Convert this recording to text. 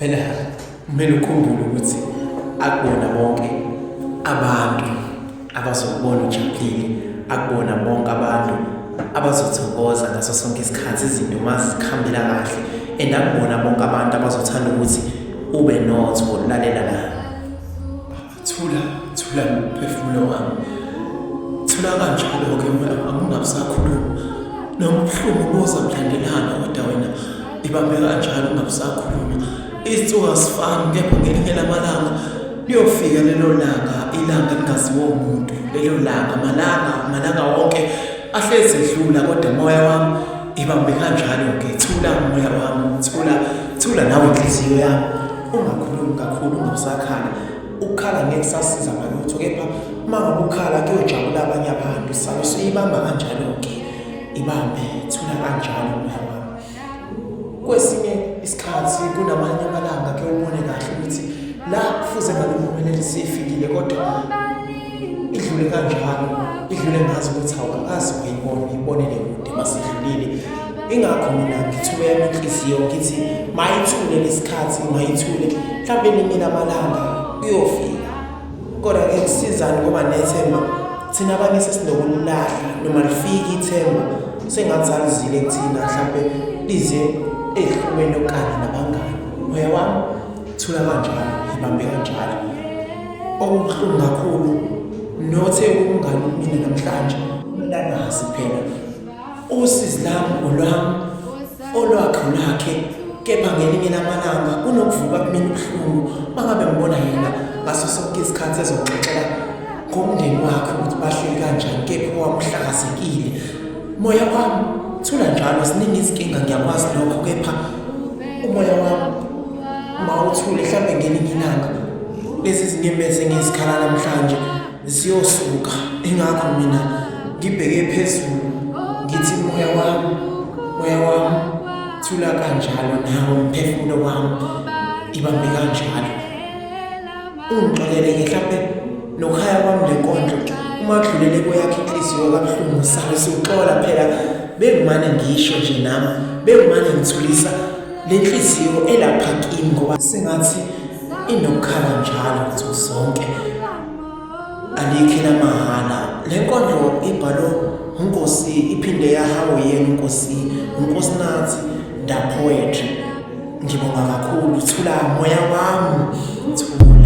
Phela kumele ukhumbule ukuthi akubona bonke abantu abazokubona ujabulile, akubona bonke abantu abazothokoza ngaso sonke isikhathi izinto mazikhambela kahle, and akubona bonke abantu abazothanda ukuthi ube notho lalela la. Thula umphefumulo wami. Thula kanjalo-ke angingabisakhuluma. Noma ubuhlungu buzamlandelana kodwa wena ibambe kanjalo ungabisakhuluma. Isithuka asifani kepha ngelinye lamalanga liyofika lelo langa, ilanga lingaziwa umuntu. Lelo langa malanga wonke ahlezi edlula kodwa moya wami ibambe kanjalo-ke. Thula moya wami, thula nawe inhliziyo yami. Ungakhulumi kakhulu, ungabisakhala. Ukukhala ngeke kusasiza ngalutho, kepha uma ngabe ukhala kuyojabula abanye abantu. Sabe siyibamba kanjalo-ke, ibambe, thula kanjalo moya wami. Kwesinye isikhathi kunamanye amalanga ke ubone kahle ukuthi la kufuze ngabe impumelelo sifikile kodwa idlule kanjalo, idlule ngazi ukuthi awukazi uyibonele kude masidlulile. Ingakho mina ngithume yami inhliziyo ngithi mayithule lesikhathi, mayithule mhlawumbe elinye lamalanga uyofika. Kodwa-ke kusizani ngoba nethemba thina abanye sesinokulilahla noma lifika ithemba sengathi alizile kuthina, mhlawumbe lize ehlumeni okanye nabangani. Moya wami thula kanjalo, ibambe kanjalo. Okubuhlungu kakhulu nothe ukungani mina namhlanje lanazi phela usizi lami olwami olwakhe lakhe, kepha ngelinye lamalanga kunokuvuka kumina ubuhlungu mangabe ngibona yena ngaso sonke isikhathi ezoxoxela ngomndeni wakhe ukuthi bahleli kanjani, kepha wamhlakazekile. Moya wami thula njalo, ziningi izinkinga ngiyakwazi lokho, kepha umoya wami mawuthule mhlawumbe ngelinye ilanga lezi zinyembezi engizikhala namhlanje ziyosuka. Ingakho mina ngibheke phezulu ngithi moya wami thula kanjalo, nawe umphefumulo wami ibambe kanjalo. Ungixolele-ke mhlawumbe nokhaya kwami lenkondlo uma kudlulele kweyakho inhliziyo kabuhlungu, sabe siwuxola phela bengimane ngisho nje nami, bengimane ngithulisa le nhliziyo elapha kimi ngoba sengathi inokukhala njalo nsuku zonke, alikho lamahhala. Le nkondlo ibhalwe uNkosi, iphinde yahawe yena uNkosinathi Da Poetry. Ngibonga kakhulu, thula moya wami, thula.